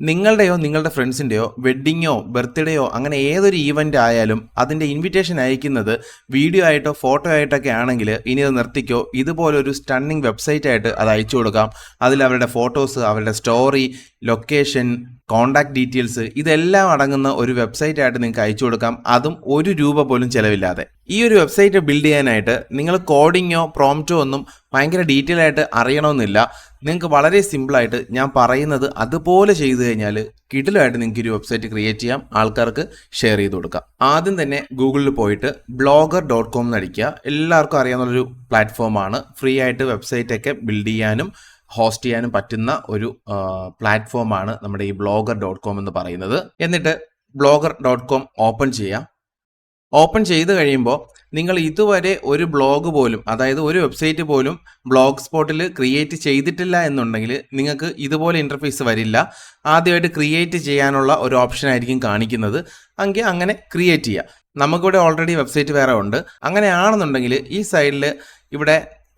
നിങ്ങളുടെയോ നിങ്ങളുടെ ഫ്രണ്ട്സിൻ്റെയോ വെഡ്ഡിങ്ങോ ബർത്ത്ഡേയോ അങ്ങനെ ഏതൊരു ഈവൻ്റ് ആയാലും അതിൻ്റെ ഇൻവിറ്റേഷൻ അയക്കുന്നത് വീഡിയോ ആയിട്ടോ ഫോട്ടോ ആയിട്ടൊക്കെ ആണെങ്കിൽ ഇനി അത് നിർത്തിക്കോ. ഇതുപോലൊരു സ്റ്റണ്ണിങ് വെബ്സൈറ്റ് ആയിട്ട് അത് അയച്ചു കൊടുക്കാം. അതിൽ അവരുടെ ഫോട്ടോസ്, അവരുടെ സ്റ്റോറി, ലൊക്കേഷൻ, കോൺടാക്ട് ഡീറ്റെയിൽസ് ഇതെല്ലാം അടങ്ങുന്ന ഒരു വെബ്സൈറ്റ് ആയിട്ട് നിങ്ങൾക്ക് അയച്ചു കൊടുക്കാം. അതും ₹1 പോലും ചിലവില്ലാതെ. ഈ ഒരു വെബ്സൈറ്റ് ബിൽഡ് ചെയ്യാനായിട്ട് നിങ്ങൾ കോഡിങ്ങോ പ്രോംപ്റ്റോ ഒന്നും ഭയങ്കര ഡീറ്റെയിൽ ആയിട്ട് അറിയണമെന്നില്ല. നിങ്ങൾക്ക് വളരെ സിമ്പിളായിട്ട് ഞാൻ പറയുന്നത് അതുപോലെ ചെയ്തു കഴിഞ്ഞാൽ കിടിലമായിട്ട് നിങ്ങൾക്ക് ഒരു വെബ്സൈറ്റ് ക്രിയേറ്റ് ചെയ്യാം, ആൾക്കാർക്ക് ഷെയർ ചെയ്ത് കൊടുക്കാം. ആദ്യം തന്നെ ഗൂഗിളിൽ പോയിട്ട് blogger.com എന്നടിക്കുക. എല്ലാവർക്കും അറിയാവുന്നൊരു പ്ലാറ്റ്ഫോമാണ്. ഫ്രീ ആയിട്ട് വെബ്സൈറ്റൊക്കെ ബിൽഡ് ചെയ്യാനും ഹോസ്റ്റ് ചെയ്യാനും പറ്റുന്ന ഒരു പ്ലാറ്റ്ഫോമാണ് നമ്മുടെ ഈ blogger.com എന്ന് പറയുന്നത്. എന്നിട്ട് blogger.com ഓപ്പൺ ചെയ്യാം. ഓപ്പൺ ചെയ്ത് കഴിയുമ്പോൾ നിങ്ങൾ ഇതുവരെ ഒരു ബ്ലോഗ് പോലും, അതായത് ഒരു വെബ്സൈറ്റ് പോലും ബ്ലോഗ് സ്പോട്ടിൽ ക്രിയേറ്റ് ചെയ്തിട്ടില്ല എന്നുണ്ടെങ്കിൽ നിങ്ങൾക്ക് ഇതുപോലെ ഇൻ്റർഫേസ് വരില്ല. ആദ്യമായിട്ട് ക്രിയേറ്റ് ചെയ്യാനുള്ള ഒരു ഓപ്ഷൻ ആയിരിക്കും കാണിക്കുന്നത്. എങ്കിൽ അങ്ങനെ ക്രിയേറ്റ് ചെയ്യുക. നമുക്കിവിടെ ഓൾറെഡി വെബ്സൈറ്റ് വേറെ ഉണ്ട്. അങ്ങനെയാണെന്നുണ്ടെങ്കിൽ ഈ സൈഡിൽ ഇവിടെ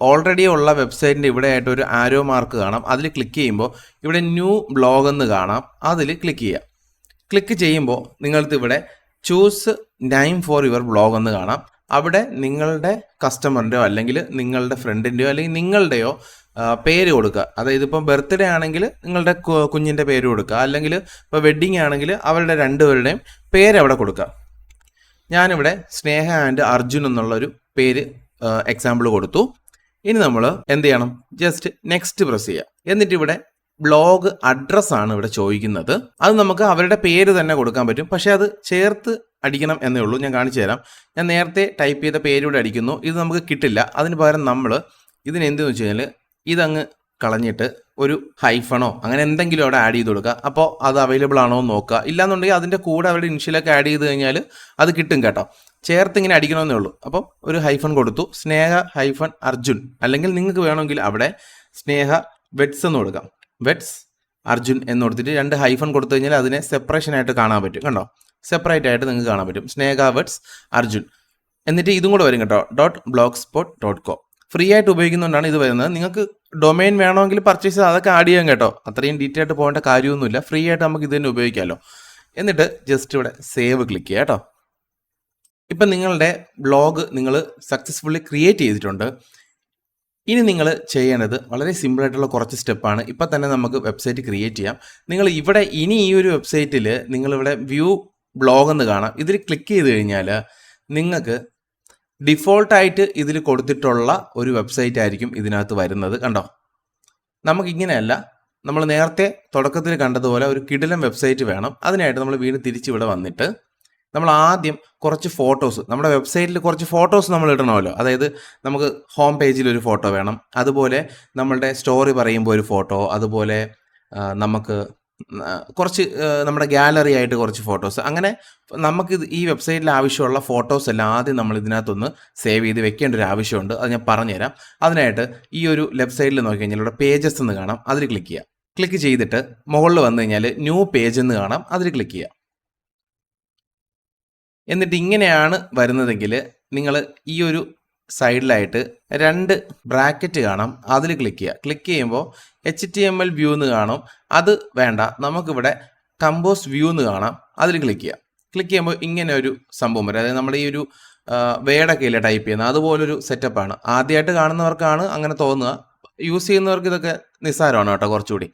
ഓൾറെഡി ഉള്ള വെബ്സൈറ്റിൻ്റെ ഇവിടെ ആയിട്ട് ഒരു ആരോ മാർക്ക് കാണാം. അതിൽ ക്ലിക്ക് ചെയ്യുമ്പോൾ ഇവിടെ ന്യൂ ബ്ലോഗ് എന്ന് കാണാം. അതിൽ ക്ലിക്ക് ചെയ്യുക. ക്ലിക്ക് ചെയ്യുമ്പോൾ നിങ്ങൾക്ക് ഇവിടെ choose name for your blog എന്ന് കാണാം. അവിടെ നിങ്ങളുടെ കസ്റ്റമറിൻ്റെയോ അല്ലെങ്കിൽ നിങ്ങളുടെ ഫ്രണ്ടിൻ്റെയോ അല്ലെങ്കിൽ നിങ്ങളുടെയോ പേര് കൊടുക്കുക. അതായത് ഇപ്പം ബർത്ത്ഡേ ആണെങ്കിൽ നിങ്ങളുടെ കുഞ്ഞിൻ്റെ പേര് കൊടുക്കുക, അല്ലെങ്കിൽ ഇപ്പോൾ വെഡ്ഡിങ് ആണെങ്കിൽ അവരുടെ രണ്ടുപേരുടെയും പേര് അവിടെ കൊടുക്കുക. ഞാനിവിടെ സ്നേഹ ആൻഡ് അർജുൻ എന്നുള്ളൊരു പേര് എക്സാമ്പിൾ കൊടുത്തു. ഇനി നമ്മൾ എന്ത് ചെയ്യണം? ജസ്റ്റ് നെക്സ്റ്റ് പ്രസ് ചെയ്യുക. എന്നിട്ട് ഇവിടെ ബ്ലോഗ് അഡ്രസ്സാണ് ഇവിടെ ചോദിക്കുന്നത്. അത് നമുക്ക് അവരുടെ പേര് തന്നെ കൊടുക്കാൻ പറ്റും, പക്ഷേ അത് ചേർത്ത് അടിക്കണം എന്നേ ഉള്ളൂ. ഞാൻ കാണിച്ചു തരാം. ഞാൻ നേരത്തെ ടൈപ്പ് ചെയ്ത പേരൂടെ അടിക്കുന്നു. ഇത് നമുക്ക് കിട്ടില്ല. അതിന് പകരം നമ്മൾ ഇതിനെന്തെന്ന് വെച്ച് കഴിഞ്ഞാൽ ഇതങ്ങ് കളഞ്ഞിട്ട് ഒരു ഹൈഫണോ അങ്ങനെ എന്തെങ്കിലും അവിടെ ആഡ് ചെയ്ത് കൊടുക്കുക. അപ്പോൾ അത് അവൈലബിൾ ആണോ എന്ന് നോക്കുക. ഇല്ലാന്നുണ്ടെങ്കിൽ അതിൻ്റെ കൂടെ അവരുടെ ഇനിഷ്യലൊക്കെ ആഡ് ചെയ്ത് കഴിഞ്ഞാൽ അത് കിട്ടും കേട്ടോ. ചേർത്ത് ഇങ്ങനെ അടിക്കണമെന്നേ ഉള്ളൂ. അപ്പോൾ ഒരു ഹൈഫൺ കൊടുത്തു, സ്നേഹ ഹൈഫൺ അർജുൻ. അല്ലെങ്കിൽ നിങ്ങൾക്ക് വേണമെങ്കിൽ അവിടെ സ്നേഹ വെഡ്സ് എന്ന് കൊടുക്കാം. വെഡ്സ് അർജുൻ എന്ന് കൊടുത്തിട്ട് 2 ഹൈഫൺ കൊടുത്തു കഴിഞ്ഞാൽ അതിനെ സെപ്പറേഷൻ ആയിട്ട് കാണാൻ പറ്റും. കണ്ടോ? സെപ്പറേറ്റ് ആയിട്ട് നിങ്ങൾക്ക് കാണാൻ പറ്റും. സ്നേഹ വെഡ്സ് അർജുൻ. എന്നിട്ട് ഇതും കൂടെ വരും കേട്ടോ, .blogspot.com. ഫ്രീ ആയിട്ട് ഉപയോഗിക്കുന്നതുകൊണ്ടാണ് ഇത് വരുന്നത്. നിങ്ങൾക്ക് ഡൊമൈൻ വേണമെങ്കിൽ പർച്ചേസ് അതൊക്കെ ആഡ് ചെയ്യാം കേട്ടോ. അത്രയും ഡീറ്റെയിൽ ആയിട്ട് പോകേണ്ട കാര്യമൊന്നുമില്ല. ഫ്രീ ആയിട്ട് നമുക്ക് ഇത് തന്നെ ഉപയോഗിക്കാമല്ലോ. എന്നിട്ട് ജസ്റ്റ് ഇവിടെ സേവ് ക്ലിക്ക് ചെയ്യുക കേട്ടോ. ഇപ്പം നിങ്ങളുടെ ബ്ലോഗ് നിങ്ങൾ സക്സസ്ഫുള്ളി ക്രിയേറ്റ് ചെയ്തിട്ടുണ്ട്. ഇനി നിങ്ങൾ ചെയ്യേണ്ടത് വളരെ സിമ്പിളായിട്ടുള്ള കുറച്ച് സ്റ്റെപ്പാണ്. ഇപ്പം തന്നെ നമുക്ക് വെബ്സൈറ്റ് ക്രിയേറ്റ് ചെയ്യാം. നിങ്ങൾ ഇവിടെ ഇനി ഈ ഒരു വെബ്സൈറ്റിൽ നിങ്ങളിവിടെ വ്യൂ ബ്ലോഗ് എന്ന് കാണാം. ഇതിൽ ക്ലിക്ക് ചെയ്ത് കഴിഞ്ഞാൽ നിങ്ങൾക്ക് ഡിഫോൾട്ടായിട്ട് ഇതിൽ കൊടുത്തിട്ടുള്ള ഒരു വെബ്സൈറ്റ് ആയിരിക്കും ഇതിനകത്ത് വരുന്നത്. കണ്ടോ? നമുക്കിങ്ങനെയല്ല. നമ്മൾ നേരത്തെ തുടക്കത്തിൽ കണ്ടതുപോലെ ഒരു കിടിലൻ വെബ്സൈറ്റ് വേണം. അതിനായിട്ട് നമ്മൾ വീണ്ടും തിരിച്ചിവിടെ വന്നിട്ട് നമ്മൾ ആദ്യം കുറച്ച് ഫോട്ടോസ്, നമ്മുടെ വെബ്സൈറ്റിൽ കുറച്ച് ഫോട്ടോസ് നമ്മൾ ഇടണമല്ലോ. അതായത് നമുക്ക് ഹോം പേജിൽ ഒരു ഫോട്ടോ വേണം, അതുപോലെ നമ്മളുടെ സ്റ്റോറി പറയുമ്പോൾ ഒരു ഫോട്ടോ, അതുപോലെ നമുക്ക് കുറച്ച് നമ്മുടെ ഗാലറി ആയിട്ട് കുറച്ച് ഫോട്ടോസ്, അങ്ങനെ നമുക്ക് ഈ വെബ്സൈറ്റിൽ ആവശ്യമുള്ള ഫോട്ടോസ് എല്ലാം ആദ്യം നമ്മൾ ഇതിനകത്തൊന്ന് സേവ് ചെയ്ത് വെക്കേണ്ട ഒരു ആവശ്യമുണ്ട്. അത് ഞാൻ പറഞ്ഞുതരാം. അതിനായിട്ട് ഈ ഒരു ലെഫ്റ്റ് സൈഡിൽ നോക്കി കഴിഞ്ഞാൽ ഇവിടെ പേജസ് എന്ന് കാണാം. അതിൽ ക്ലിക്ക് ചെയ്യുക. ക്ലിക്ക് ചെയ്തിട്ട് മുകളിൽ വന്നു കഴിഞ്ഞാൽ ന്യൂ പേജ് എന്ന് കാണാം. അതിൽ ക്ലിക്ക് ചെയ്യുക. എന്നിട്ട് ഇങ്ങനെയാണ് വരുന്നതെങ്കിൽ നിങ്ങൾ ഈ ഒരു സൈഡിലായിട്ട് 2 ബ്രാക്കറ്റ് കാണാം. അതിൽ ക്ലിക്ക് ചെയ്യുക. ക്ലിക്ക് ചെയ്യുമ്പോൾ HTML വ്യൂ എന്ന് കാണും. അത് വേണ്ട, നമുക്കിവിടെ കമ്പോസ് വ്യൂ എന്ന് കാണാം. അതിൽ ക്ലിക്ക് ചെയ്യുക. ക്ലിക്ക് ചെയ്യുമ്പോൾ ഇങ്ങനെ ഒരു സംഭവം വരും. അതായത് നമ്മുടെ ഈ ഒരു വേർഡൊക്കെ ഇല്ല ടൈപ്പ് ചെയ്യുന്നത്, അതുപോലൊരു സെറ്റപ്പാണ്. ആദ്യമായിട്ട് കാണുന്നവർക്കാണ് അങ്ങനെ തോന്നുക. യൂസ് ചെയ്യുന്നവർക്ക് ഇതൊക്കെ നിസ്സാരമാണ് കേട്ടോ കുറച്ചുകൂടി.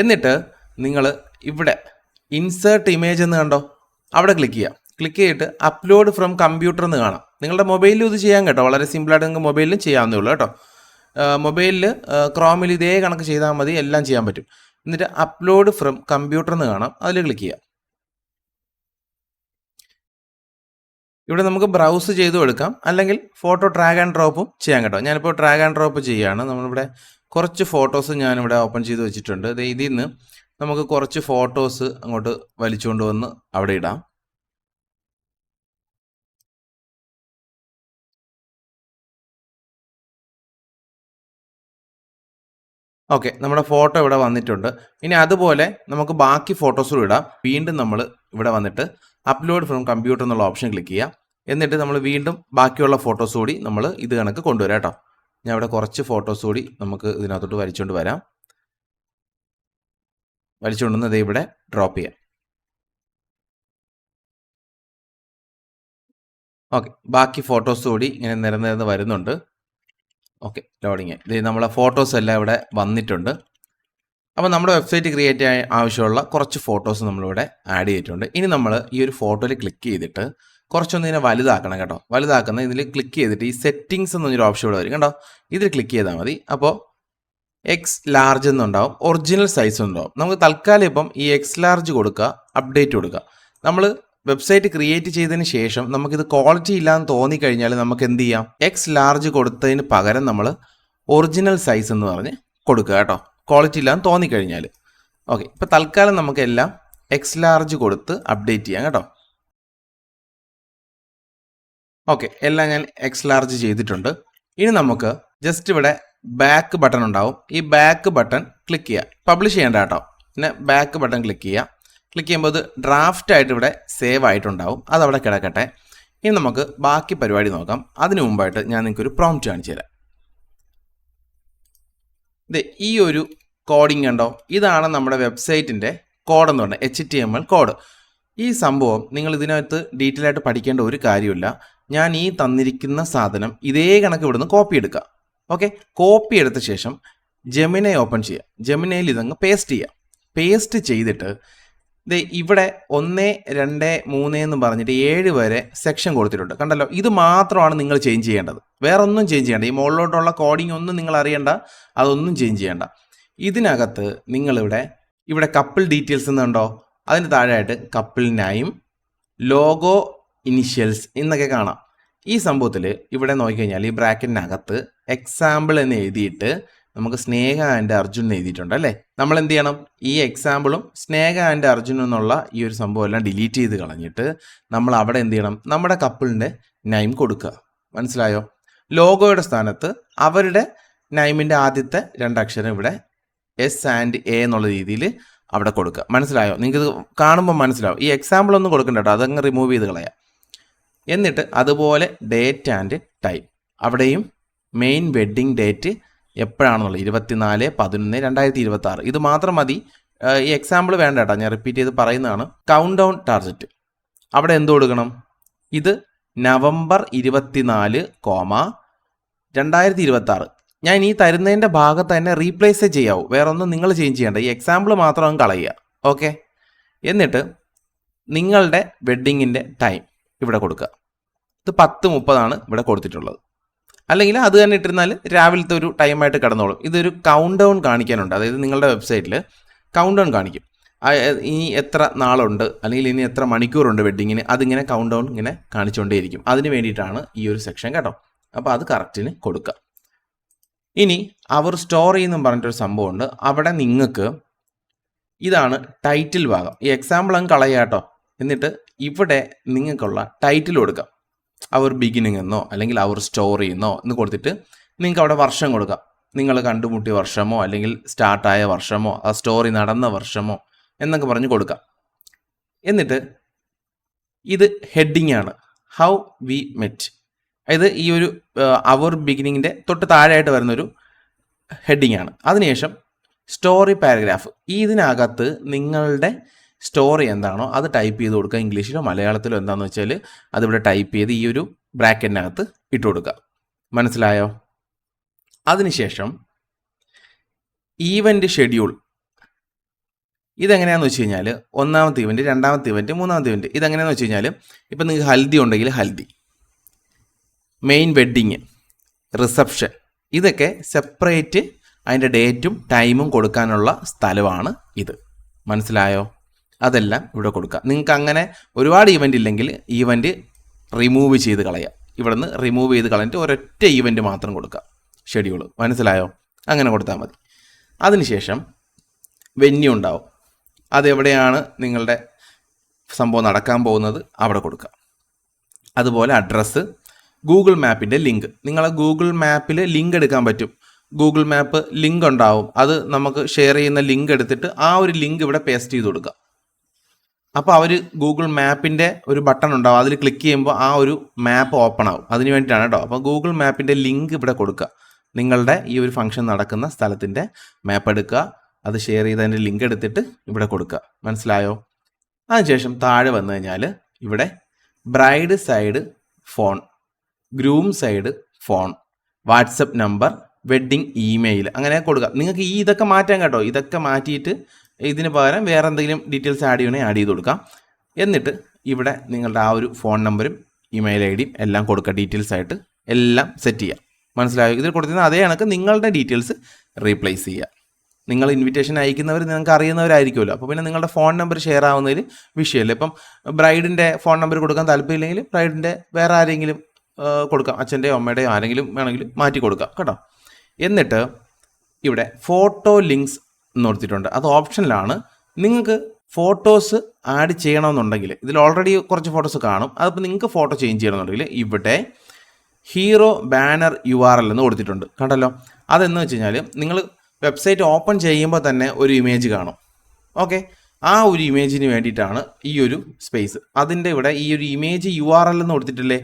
എന്നിട്ട് നിങ്ങൾ ഇവിടെ ഇൻസേർട്ട് ഇമേജ് എന്ന് കണ്ടോ, അവിടെ ക്ലിക്ക് ചെയ്യുക. ക്ലിക്ക് ചെയ്തിട്ട് അപ്ലോഡ് ഫ്രം കമ്പ്യൂട്ടർ എന്ന് കാണാം. നിങ്ങളുടെ മൊബൈലിലും ഇത് ചെയ്യാൻ കേട്ടോ. വളരെ സിമ്പിളായിട്ട് നിങ്ങൾക്ക് മൊബൈലിലും ചെയ്യാവുന്നേ ഉള്ളൂ കേട്ടോ. മൊബൈലിൽ ക്രോമിൽ ഇതേ കണക്ക് ചെയ്താൽ മതി, എല്ലാം ചെയ്യാൻ പറ്റും. എന്നിട്ട് അപ്ലോഡ് ഫ്രം കമ്പ്യൂട്ടർ എന്ന് കാണാം. അതിൽ ക്ലിക്ക് ചെയ്യുക. ഇവിടെ നമുക്ക് ബ്രൗസ് ചെയ്തും എടുക്കാം, അല്ലെങ്കിൽ ഫോട്ടോ ഡ്രാഗ് ആൻഡ് ഡ്രോപ്പും ചെയ്യാം കേട്ടോ. ഞാനിപ്പോൾ ഡ്രാഗ് ആൻഡ് ഡ്രോപ്പ് ചെയ്യുകയാണ്. നമ്മളിവിടെ കുറച്ച് ഫോട്ടോസ് ഞാനിവിടെ ഓപ്പൺ ചെയ്ത് വെച്ചിട്ടുണ്ട്. ഇതിൽ നിന്ന് നമുക്ക് കുറച്ച് ഫോട്ടോസ് അങ്ങോട്ട് വലിച്ചുകൊണ്ട് വന്ന് അവിടെ ഇടാം. ഓക്കെ, നമ്മുടെ ഫോട്ടോ ഇവിടെ വന്നിട്ടുണ്ട്. ഇനി അതുപോലെ നമുക്ക് ബാക്കി ഫോട്ടോസും ഇടാം. വീണ്ടും നമ്മൾ ഇവിടെ വന്നിട്ട് അപ്ലോഡ് ഫ്രം കമ്പ്യൂട്ടർ എന്നുള്ള ഓപ്ഷൻ ക്ലിക്ക് ചെയ്യുക. എന്നിട്ട് നമ്മൾ വീണ്ടും ബാക്കിയുള്ള ഫോട്ടോസ് കൂടി നമ്മൾ ഇത് കണക്ക് കൊണ്ടുവരാം കേട്ടോ. ഞാൻ ഇവിടെ കുറച്ച് ഫോട്ടോസ് കൂടി നമുക്ക് ഇതിനകത്തോട്ട് വരച്ചുകൊണ്ട് വരാം. വലിച്ചുകൊണ്ടുവന്ന് ദേ ഇവിടെ ഡ്രോപ്പ് ചെയ്യാം. ഓക്കെ, ബാക്കി ഫോട്ടോസ് കൂടി ഇങ്ങനെ നിരനിരന്ന് വരുന്നുണ്ട്. Okay, loading. ഇത് നമ്മളെ ഫോട്ടോസ് എല്ലാം ഇവിടെ വന്നിട്ടുണ്ട്. അപ്പോൾ നമ്മുടെ വെബ്സൈറ്റ് ക്രിയേറ്റ് ചെയ്യാൻ ആവശ്യമുള്ള കുറച്ച് ഫോട്ടോസ് നമ്മളിവിടെ ആഡ് ചെയ്തിട്ടുണ്ട്. ഇനി നമ്മൾ ഈ ഒരു ഫോട്ടോയിൽ ക്ലിക്ക് ചെയ്തിട്ട് കുറച്ചൊന്ന് ഇതിനെ വലുതാക്കണം കേട്ടോ. വലുതാക്കുന്ന ഇതിൽ ക്ലിക്ക് ചെയ്തിട്ട് ഈ സെറ്റിങ്സ് എന്നൊരു ഓപ്ഷൻ ഇവിടെ വരും കേട്ടോ. ഇതിൽ ക്ലിക്ക് ചെയ്താൽ മതി. അപ്പോൾ എക്സ് ലാർജ് എന്നുണ്ടാവും, ഒറിജിനൽ സൈസ് ഉണ്ടാവും. നമുക്ക് തൽക്കാലം ഇപ്പം ഈ എക്സ് ലാർജ് കൊടുക്കുക, അപ്ഡേറ്റ് കൊടുക്കുക. നമ്മൾ വെബ്സൈറ്റ് ക്രിയേറ്റ് ചെയ്തതിന് ശേഷം നമുക്കിത് ക്വാളിറ്റി ഇല്ലാന്ന് തോന്നിക്കഴിഞ്ഞാൽ നമുക്ക് എന്ത് ചെയ്യാം, എക്സ് ലാർജ് കൊടുത്തതിന് പകരം നമ്മൾ ഒറിജിനൽ സൈസ് എന്ന് പറഞ്ഞ് കൊടുക്കുക കേട്ടോ, ക്വാളിറ്റി ഇല്ലാന്ന് തോന്നിക്കഴിഞ്ഞാൽ. ഓക്കെ, ഇപ്പോൾ തൽക്കാലം നമുക്കെല്ലാം എക്സ് ലാർജ് കൊടുത്ത് അപ്ഡേറ്റ് ചെയ്യാം കേട്ടോ. ഓക്കെ, എല്ലാം ഞാൻ എക്സ് ലാർജ് ചെയ്തിട്ടുണ്ട്. ഇനി നമുക്ക് ജസ്റ്റ് ഇവിടെ ബാക്ക് ബട്ടൺ ഉണ്ടാവും. ഈ ബാക്ക് ബട്ടൺ ക്ലിക്ക് ചെയ്യുക. പബ്ലിഷ് ചെയ്യേണ്ട കേട്ടോ. പിന്നെ ബാക്ക് ബട്ടൺ ക്ലിക്ക് ചെയ്യുക. ക്ലിക്ക് ചെയ്യുമ്പോൾ ഇത് ഡ്രാഫ്റ്റ് ആയിട്ട് ഇവിടെ സേവ് ആയിട്ടുണ്ടാവും. അതവിടെ കിടക്കട്ടെ. ഇനി നമുക്ക് ബാക്കി പരിപാടി നോക്കാം. അതിനു മുമ്പായിട്ട് ഞാൻ നിങ്ങൾക്കൊരു പ്രോംപ്റ്റ് കാണിച്ചു തരാം. ഇത് ഈ ഒരു കോഡിങ് കണ്ടോ, ഇതാണ് നമ്മുടെ വെബ്സൈറ്റിൻ്റെ കോഡെന്ന് പറഞ്ഞാൽ HTML കോഡ്. ഈ സംഭവം നിങ്ങൾ ഇതിനകത്ത് ഡീറ്റെയിൽ ആയിട്ട് പഠിക്കേണ്ട ഒരു കാര്യമില്ല. ഞാൻ ഈ തന്നിരിക്കുന്ന സാധനം ഇതേ കണക്ക് ഇവിടുന്ന് കോപ്പി എടുക്കുക. ഓക്കെ, കോപ്പി എടുത്ത ശേഷം ജെമിനൈ ഓപ്പൺ ചെയ്യുക. ജെമിനൈയിൽ ഇതങ്ങ് പേസ്റ്റ് ചെയ്യുക. പേസ്റ്റ് ചെയ്തിട്ട് ഇത് ഇവിടെ 1, 2, 3 എന്ന് പറഞ്ഞിട്ട് 7 വരെ സെക്ഷൻ കൊടുത്തിട്ടുണ്ട്. കണ്ടല്ലോ, ഇത് മാത്രമാണ് നിങ്ങൾ ചേഞ്ച് ചെയ്യേണ്ടത്. വേറെ ഒന്നും ചേഞ്ച് ചെയ്യേണ്ട. ഈ മുകളിലോട്ടുള്ള കോഡിംഗ് ഒന്നും നിങ്ങൾ അറിയണ്ട, അതൊന്നും ചേഞ്ച് ചെയ്യേണ്ട. ഇതിനകത്ത് നിങ്ങളിവിടെ കപ്പിൾ ഡീറ്റെയിൽസ് എന്നുണ്ടോ, അതിന് താഴെയായിട്ട് കപ്പിൾ നെയിം, ലോഗോ, ഇനിഷ്യൽസ് എന്നൊക്കെ കാണാം. ഈ സംഭവത്തിൽ ഇവിടെ നോക്കിക്കഴിഞ്ഞാൽ ഈ ബ്രാക്കറ്റിനകത്ത് എക്സാമ്പിൾ എന്ന് എഴുതിയിട്ട് നമുക്ക് സ്നേഹ ആൻഡ് അർജുൻ എന്ന് എഴുതിയിട്ടുണ്ട് അല്ലേ. നമ്മൾ എന്ത് ചെയ്യണം, ഈ എക്സാമ്പിളും സ്നേഹ ആൻഡ് അർജുൻ എന്നുള്ള ഈ ഒരു സംഭവം എല്ലാം ഡിലീറ്റ് ചെയ്ത് കളഞ്ഞിട്ട് നമ്മൾ അവിടെ എന്ത് ചെയ്യണം, നമ്മുടെ കപ്പിളിൻ്റെ നെയിം കൊടുക്കുക. മനസ്സിലായോ? ലോഗോയുടെ സ്ഥാനത്ത് അവരുടെ നെയിമിൻ്റെ ആദ്യത്തെ 2 അക്ഷരം ഇവിടെ എസ് ആൻഡ് എ എന്നുള്ള രീതിയിൽ അവിടെ കൊടുക്കുക. മനസ്സിലായോ? നിങ്ങൾക്ക് കാണുമ്പോൾ മനസ്സിലാവും. ഈ എക്സാമ്പിൾ ഒന്നും കൊടുക്കണ്ട കേട്ടോ, അതങ്ങ് റിമൂവ് ചെയ്ത് കളയാം. എന്നിട്ട് അതുപോലെ ഡേറ്റ് ആൻഡ് ടൈം, അവിടെയും മെയിൻ വെഡ്ഡിങ് ഡേറ്റ് എപ്പോഴാണെന്നുള്ളത് 24/11/2026. ഇത് മാത്രം മതി. ഈ എക്സാമ്പിൾ വേണ്ട കേട്ടോ, ഞാൻ റിപ്പീറ്റ് ചെയ്ത് പറയുന്നതാണ്. കൗണ്ട് ഡൗൺ ടാർജറ്റ് അവിടെ എന്ത് കൊടുക്കണം, ഇത് November 24, 2026. ഞാൻ ഈ തരുന്നതിൻ്റെ ഭാഗത്ത് തന്നെ റീപ്ലേസ് ചെയ്യാവൂ, വേറെ ഒന്നും നിങ്ങൾ ചേഞ്ച് ചെയ്യേണ്ട. ഈ എക്സാമ്പിൾ മാത്രം അങ്ങ് കളയുക. ഓക്കെ, എന്നിട്ട് നിങ്ങളുടെ വെഡ്ഡിങ്ങിൻ്റെ ടൈം ഇവിടെ കൊടുക്കുക. ഇത് 10:30 ഇവിടെ കൊടുത്തിട്ടുള്ളത്. അല്ലെങ്കിൽ അത് തന്നെ ഇട്ടിരുന്നാൽ രാവിലത്തെ ഒരു ടൈമായിട്ട് കിടന്നോളും. ഇതൊരു കൗണ്ട് ഡൗൺ കാണിക്കാനുണ്ട്. അതായത് നിങ്ങളുടെ വെബ്സൈറ്റിൽ കൗണ്ട് ഡൗൺ കാണിക്കും. ഇനി എത്ര നാളുണ്ട് അല്ലെങ്കിൽ ഇനി എത്ര മണിക്കൂറുണ്ട് വെഡ്ഡിങ്ങിന്, അതിങ്ങനെ കൗണ്ട് ഡൗൺ ഇങ്ങനെ കാണിച്ചുകൊണ്ടേയിരിക്കും. അതിന് വേണ്ടിയിട്ടാണ് ഈ ഒരു സെക്ഷൻ കേട്ടോ. അപ്പോൾ അത് കറക്റ്റിന് കൊടുക്കുക. ഇനി അവർ സ്റ്റോറി എന്നും പറഞ്ഞിട്ടൊരു സംഭവമുണ്ട്. അവിടെ നിങ്ങൾക്ക് ഇതാണ് ടൈറ്റിൽ ഭാഗം. ഈ എക്സാമ്പിൾ അങ്ങ് കളയുക കേട്ടോ. എന്നിട്ട് ഇവിടെ നിങ്ങൾക്കുള്ള ടൈറ്റിൽ കൊടുക്കാം. അവർ ബിഗിനിങ് എന്നോ അല്ലെങ്കിൽ അവർ സ്റ്റോറി എന്നോ എന്ന് കൊടുത്തിട്ട് നിങ്ങൾക്ക് അവിടെ വർഷം കൊടുക്കാം. നിങ്ങൾ കണ്ടുമുട്ടിയ വർഷമോ അല്ലെങ്കിൽ സ്റ്റാർട്ടായ വർഷമോ ആ സ്റ്റോറി നടന്ന വർഷമോ എന്നൊക്കെ പറഞ്ഞ് കൊടുക്കാം. എന്നിട്ട് ഇത് ഹെഡിങ് ആണ്, ഹൗ വി മെറ്റ്. ഇത് ഈ ഒരു അവർ ബിഗിനിങ്ങിൻ്റെ തൊട്ട് താഴെയായിട്ട് വരുന്നൊരു ഹെഡിങ് ആണ്. അതിനുശേഷം സ്റ്റോറി പാരഗ്രാഫ്. ഇതിനകത്ത് നിങ്ങളുടെ സ്റ്റോറി എന്താണോ അത് ടൈപ്പ് ചെയ്ത് കൊടുക്കുക. ഇംഗ്ലീഷിലോ മലയാളത്തിലോ എന്താണെന്ന് വെച്ചാൽ അതിവിടെ ടൈപ്പ് ചെയ്ത് ഈ ഒരു ബ്രാക്കറ്റിനകത്ത് ഇട്ട് കൊടുക്കുക. മനസ്സിലായോ? അതിനുശേഷം ഈവൻ്റ് ഷെഡ്യൂൾ. ഇതെങ്ങനെയാണെന്ന് വെച്ച് കഴിഞ്ഞാൽ 1ാമത്തെ ഇവൻറ്റ്, 2ാമത്തെ ഇവൻറ്റ്, 3ാമത്തെ ഇവൻറ്റ്. ഇതെങ്ങനെയാണെന്ന് വെച്ച് കഴിഞ്ഞാൽ ഇപ്പം നിങ്ങൾക്ക് ഹൽദി ഉണ്ടെങ്കിൽ ഹൽദി, മെയിൻ വെഡ്ഡിങ്, റിസപ്ഷൻ, ഇതൊക്കെ സെപ്പറേറ്റ് അതിൻ്റെ ഡേറ്റും ടൈമും കൊടുക്കാനുള്ള സ്ഥലമാണ് ഇത്. മനസ്സിലായോ? അതെല്ലാം ഇവിടെ കൊടുക്കുക. നിങ്ങൾക്ക് അങ്ങനെ ഒരുപാട് ഈവൻ്റ് ഇല്ലെങ്കിൽ ഈവൻ്റ് റിമൂവ് ചെയ്ത് കളയാം. ഇവിടെ നിന്ന് റിമൂവ് ചെയ്ത് കളഞ്ഞിട്ട് ഒരൊറ്റ ഈവൻ്റ് മാത്രം കൊടുക്കുക, ഷെഡ്യൂൾ. മനസ്സിലായോ? അങ്ങനെ കൊടുത്താൽ മതി. അതിനുശേഷം വെന്യൂ ഉണ്ടാവും. അതെവിടെയാണ് നിങ്ങളുടെ സംഭവം നടക്കാൻ പോകുന്നത് അവിടെ കൊടുക്കുക. അതുപോലെ അഡ്രസ്സ്, ഗൂഗിൾ മാപ്പിൻ്റെ ലിങ്ക്. നിങ്ങളെ ഗൂഗിൾ മാപ്പിൽ ലിങ്ക് എടുക്കാൻ പറ്റും. ഗൂഗിൾ മാപ്പ് ലിങ്ക് ഉണ്ടാവും. അത് നമുക്ക് ഷെയർ ചെയ്യുന്ന ലിങ്ക് എടുത്തിട്ട് ആ ഒരു ലിങ്ക് ഇവിടെ പേസ്റ്റ് ചെയ്ത് കൊടുക്കുക. അപ്പോൾ അവർ ഗൂഗിൾ മാപ്പിൻ്റെ ഒരു ബട്ടൺ ഉണ്ടാവും, അതിൽ ക്ലിക്ക് ചെയ്യുമ്പോൾ ആ ഒരു മാപ്പ് ഓപ്പൺ ആവും. അതിന് വേണ്ടിയിട്ടാണ് കേട്ടോ. അപ്പോൾ ഗൂഗിൾ മാപ്പിൻ്റെ ലിങ്ക് ഇവിടെ കൊടുക്കുക. നിങ്ങളുടെ ഈ ഒരു ഫംഗ്ഷൻ നടക്കുന്ന സ്ഥലത്തിൻ്റെ മാപ്പ് എടുക്കുക, അത് ഷെയർ ചെയ്ത് അതിൻ്റെ ലിങ്ക് എടുത്തിട്ട് ഇവിടെ കൊടുക്കുക. മനസ്സിലായോ? അതിനുശേഷം താഴെ വന്നു കഴിഞ്ഞാൽ ഇവിടെ bride side phone, groom side phone, WhatsApp number, wedding email അങ്ങനെ കൊടുക്കുക. നിങ്ങൾക്ക് ഇതൊക്കെ മാറ്റാൻ കേട്ടോ. ഇതൊക്കെ മാറ്റിയിട്ട് ഇതിന് പകരം വേറെ എന്തെങ്കിലും ഡീറ്റെയിൽസ് ആഡ് ചെയ്യണമെങ്കിൽ ആഡ് ചെയ്ത് കൊടുക്കാം. എന്നിട്ട് ഇവിടെ നിങ്ങളുടെ ആ ഒരു ഫോൺ നമ്പറും ഇമെയിൽ ഐ ഡിയും എല്ലാം കൊടുക്കുക. ഡീറ്റെയിൽസ് ആയിട്ട് എല്ലാം സെറ്റ് ചെയ്യുക. മനസ്സിലായോ? ഇതിൽ കൊടുത്തിരുന്ന അതേ കണക്ക് നിങ്ങളുടെ ഡീറ്റെയിൽസ് റീപ്ലേസ് ചെയ്യുക. നിങ്ങൾ ഇൻവിറ്റേഷൻ അയക്കുന്നവർ നിങ്ങൾക്ക് അറിയുന്നവരായിരിക്കുമല്ലോ. അപ്പോൾ പിന്നെ നിങ്ങളുടെ ഫോൺ നമ്പർ ഷെയർ ആവുന്നതിൽ വിഷയമില്ല. ഇപ്പം ബ്രൈഡിൻ്റെ ഫോൺ നമ്പർ കൊടുക്കാൻ താല്പര്യമില്ലെങ്കിൽ ബ്രൈഡിൻ്റെ വേറെ ആരെങ്കിലും കൊടുക്കാം. അച്ഛൻ്റെയോ അമ്മയുടെയോ ആരെങ്കിലും വേണമെങ്കിൽ മാറ്റി കൊടുക്കാം കേട്ടോ. എന്നിട്ട് ഇവിടെ ഫോട്ടോ ലിങ്ക്സ് എന്ന് കൊടുത്തിട്ടുണ്ട്. അത് ഓപ്ഷനിലാണ്. നിങ്ങൾക്ക് ഫോട്ടോസ് ആഡ് ചെയ്യണമെന്നുണ്ടെങ്കിൽ ഇതിൽ ഓൾറെഡി കുറച്ച് ഫോട്ടോസ് കാണും. അതിപ്പോൾ നിങ്ങൾക്ക് ഫോട്ടോ ചേഞ്ച് ചെയ്യണമെന്നുണ്ടെങ്കിൽ ഇവിടെ ഹീറോ ബാനർ URL എന്ന് കൊടുത്തിട്ടുണ്ട്. കണ്ടല്ലോ? അതെന്ന് വെച്ച് കഴിഞ്ഞാൽ നിങ്ങൾ വെബ്സൈറ്റ് ഓപ്പൺ ചെയ്യുമ്പോൾ തന്നെ ഒരു ഇമേജ് കാണും. ഓക്കെ, ആ ഒരു ഇമേജിന് വേണ്ടിയിട്ടാണ് ഈ ഒരു സ്പേസ്. അതിൻ്റെ ഇവിടെ ഈ ഒരു ഇമേജ് URL എന്ന് കൊടുത്തിട്ടില്ലേ,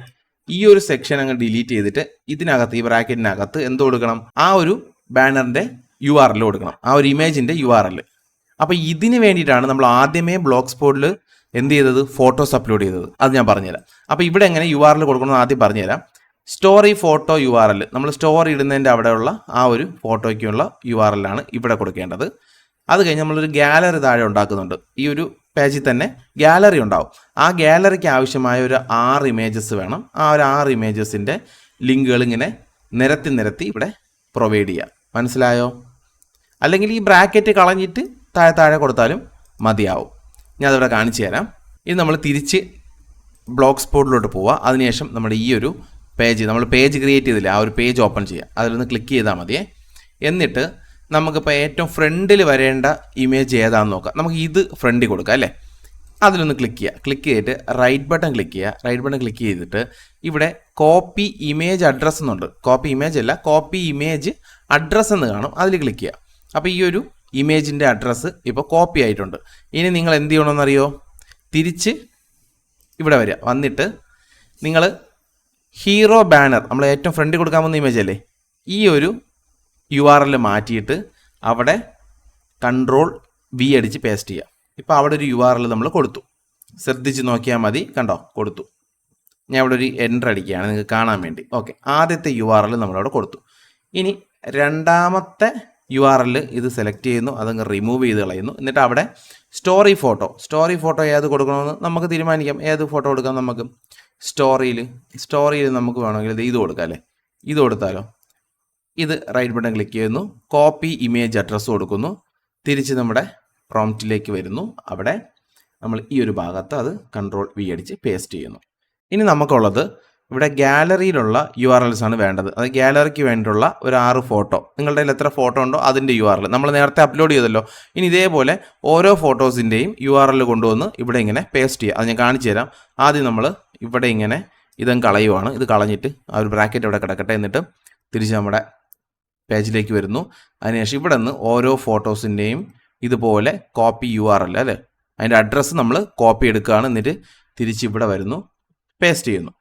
ഈ ഒരു സെക്ഷൻ അങ്ങ് ഡിലീറ്റ് ചെയ്തിട്ട് ഇതിനകത്ത് ഈ ബ്രാക്കറ്റിനകത്ത് എന്ത് കൊടുക്കണം? ആ ഒരു ബാനറിൻ്റെ URL കൊടുക്കണം, ആ ഒരു ഇമേജിൻ്റെ URL. അപ്പോൾ ഇതിന് വേണ്ടിയിട്ടാണ് നമ്മൾ ആദ്യമേ ബ്ലോഗ് സ്പോട്ടിൽ എന്ത് ചെയ്തത്? ഫോട്ടോസ് അപ്ലോഡ് ചെയ്തത്. അത് ഞാൻ പറഞ്ഞുതരാം. അപ്പോൾ ഇവിടെ എങ്ങനെ URL കൊടുക്കണമെന്ന് ആദ്യം പറഞ്ഞുതരാം. സ്റ്റോറി ഫോട്ടോ URL, നമ്മൾ സ്റ്റോറി ഇടുന്നതിൻ്റെ അവിടെയുള്ള ആ ഒരു ഫോട്ടോയ്ക്കുള്ള URL ആണ് ഇവിടെ കൊടുക്കേണ്ടത്. അത് കഴിഞ്ഞ് നമ്മളൊരു ഗാലറി താഴെ ഉണ്ടാക്കുന്നുണ്ട്. ഈ ഒരു പേജിൽ തന്നെ ഗാലറി ഉണ്ടാവും. ആ ഗാലറിക്ക് ആവശ്യമായ ഒരു 6 ഇമേജസ് വേണം. ആ ഒരു 6 ഇമേജസിൻ്റെ ലിങ്കുകൾ ഇങ്ങനെ നിരത്തി ഇവിടെ പ്രൊവൈഡ് ചെയ്യാം. മനസ്സിലായോ? അല്ലെങ്കിൽ ഈ ബ്രാക്കറ്റ് കളഞ്ഞിട്ട് താഴെ കൊടുത്താലും മതിയാവും. ഞാൻ അതിവിടെ കാണിച്ചു തരാം. ഇത് നമ്മൾ തിരിച്ച് ബ്ലോഗ് സ്പോട്ടിലോട്ട് പോവുക. അതിനുശേഷം നമ്മുടെ ഈ ഒരു പേജ്, നമ്മൾ പേജ് ക്രിയേറ്റ് ചെയ്തില്ല, ആ ഒരു പേജ് ഓപ്പൺ ചെയ്യുക. അതിലൊന്ന് ക്ലിക്ക് ചെയ്താൽ മതിയേ. എന്നിട്ട് നമുക്കിപ്പോൾ ഏറ്റവും ഫ്രണ്ടിൽ വരേണ്ട ഇമേജ് ഏതാണെന്ന് നോക്കാം. നമുക്ക് ഇത് ഫ്രണ്ടിൽ കൊടുക്കാം അല്ലേ? അതിലൊന്ന് ക്ലിക്ക് ചെയ്യുക. ക്ലിക്ക് ചെയ്തിട്ട് റൈറ്റ് ബട്ടൺ ക്ലിക്ക് ചെയ്യുക. റൈറ്റ് ബട്ടൺ ക്ലിക്ക് ചെയ്തിട്ട് ഇവിടെ കോപ്പി ഇമേജ് അഡ്രസ്സ് എന്നുണ്ട്. കോപ്പി ഇമേജ് അല്ല, കോപ്പി ഇമേജ് അഡ്രസ്സ് എന്ന് കാണും. അതിൽ ക്ലിക്ക് ചെയ്യുക. അപ്പോൾ ഈ ഒരു ഇമേജിൻ്റെ അഡ്രസ്സ് ഇപ്പോൾ കോപ്പി ആയിട്ടുണ്ട്. ഇനി നിങ്ങൾ എന്ത് ചെയ്യണമെന്നറിയോ? തിരിച്ച് ഇവിടെ വരിക. വന്നിട്ട് നിങ്ങൾ ഹീറോ ബാനർ, നമ്മൾ ഏറ്റവും ഫ്രണ്ടിൽ കൊടുക്കാൻ പോകുന്ന ഇമേജ് അല്ലേ, ഈ ഒരു URL മാറ്റിയിട്ട് അവിടെ Ctrl+V അടിച്ച് പേസ്റ്റ് ചെയ്യുക. ഇപ്പോൾ അവിടെ ഒരു URL നമ്മൾ കൊടുത്തു. ശ്രദ്ധിച്ച് നോക്കിയാൽ മതി. കണ്ടോ? കൊടുത്തു. ഞാൻ ഇവിടെ ഒരു എൻ്റർ അടിക്കുകയാണ് നിങ്ങൾക്ക് കാണാൻ വേണ്ടി. ഓക്കെ, ആദ്യത്തെ URL നമ്മളവിടെ കൊടുത്തു. ഇനി രണ്ടാമത്തെ URL ഇത് സെലക്ട് ചെയ്യുന്നു, അതങ്ങ് റിമൂവ് ചെയ്ത് കളയുന്നു. എന്നിട്ട് അവിടെ സ്റ്റോറി ഫോട്ടോ ഏത് കൊടുക്കണമെന്ന് നമുക്ക് തീരുമാനിക്കാം. ഏത് ഫോട്ടോ കൊടുക്കാം നമുക്ക്? സ്റ്റോറിയിൽ നമുക്ക് വേണമെങ്കിൽ ഇത് കൊടുക്കാം അല്ലേ? ഇത് കൊടുത്താലോ? ഇത് റൈറ്റ് ബട്ടൺ ക്ലിക്ക് ചെയ്യുന്നു, കോപ്പി ഇമേജ് അഡ്രസ്സ് കൊടുക്കുന്നു, തിരിച്ച് നമ്മുടെ പ്രോംപ്റ്റിലേക്ക് വരുന്നു. അവിടെ നമ്മൾ ഈ ഒരു ഭാഗത്ത് അത് Ctrl+V അടിച്ച് പേസ്റ്റ് ചെയ്യുന്നു. ഇനി നമുക്കുള്ളത് ഇവിടെ ഗാലറിയിലുള്ള URLs ആണ് വേണ്ടത്. അത് ഗാലറിക്ക് വേണ്ടിയിട്ടുള്ള ഒരു 6 ഫോട്ടോ, നിങ്ങളുടെ കയ്യിൽ എത്ര ഫോട്ടോ ഉണ്ടോ അതിൻ്റെ URL നമ്മൾ നേരത്തെ അപ്ലോഡ് ചെയ്തല്ലോ. ഇനി ഇതേപോലെ ഓരോ ഫോട്ടോസിൻ്റെയും URL കൊണ്ടുവന്ന് ഇവിടെ ഇങ്ങനെ പേസ്റ്റ് ചെയ്യുക. അത് ഞാൻ കാണിച്ചു തരാം. ആദ്യം നമ്മൾ ഇവിടെ ഇങ്ങനെ ഇതങ്ങ് കളയുവാണ്. ഇത് കളഞ്ഞിട്ട് ആ ഒരു ബ്രാക്കറ്റ് ഇവിടെ കിടക്കട്ടെ. എന്നിട്ട് തിരിച്ച് നമ്മുടെ പേജിലേക്ക് വരുന്നു. അതിനുശേഷം ഇവിടെ നിന്ന് ഓരോ ഫോട്ടോസിൻ്റെയും ഇതുപോലെ കോപ്പി URL അല്ലേ, അതിൻ്റെ അഡ്രസ്സ് നമ്മൾ കോപ്പി എടുക്കുകയാണ്. എന്നിട്ട് തിരിച്ച് ഇവിടെ വരുന്നു, പേസ്റ്റ് ചെയ്യുന്നു.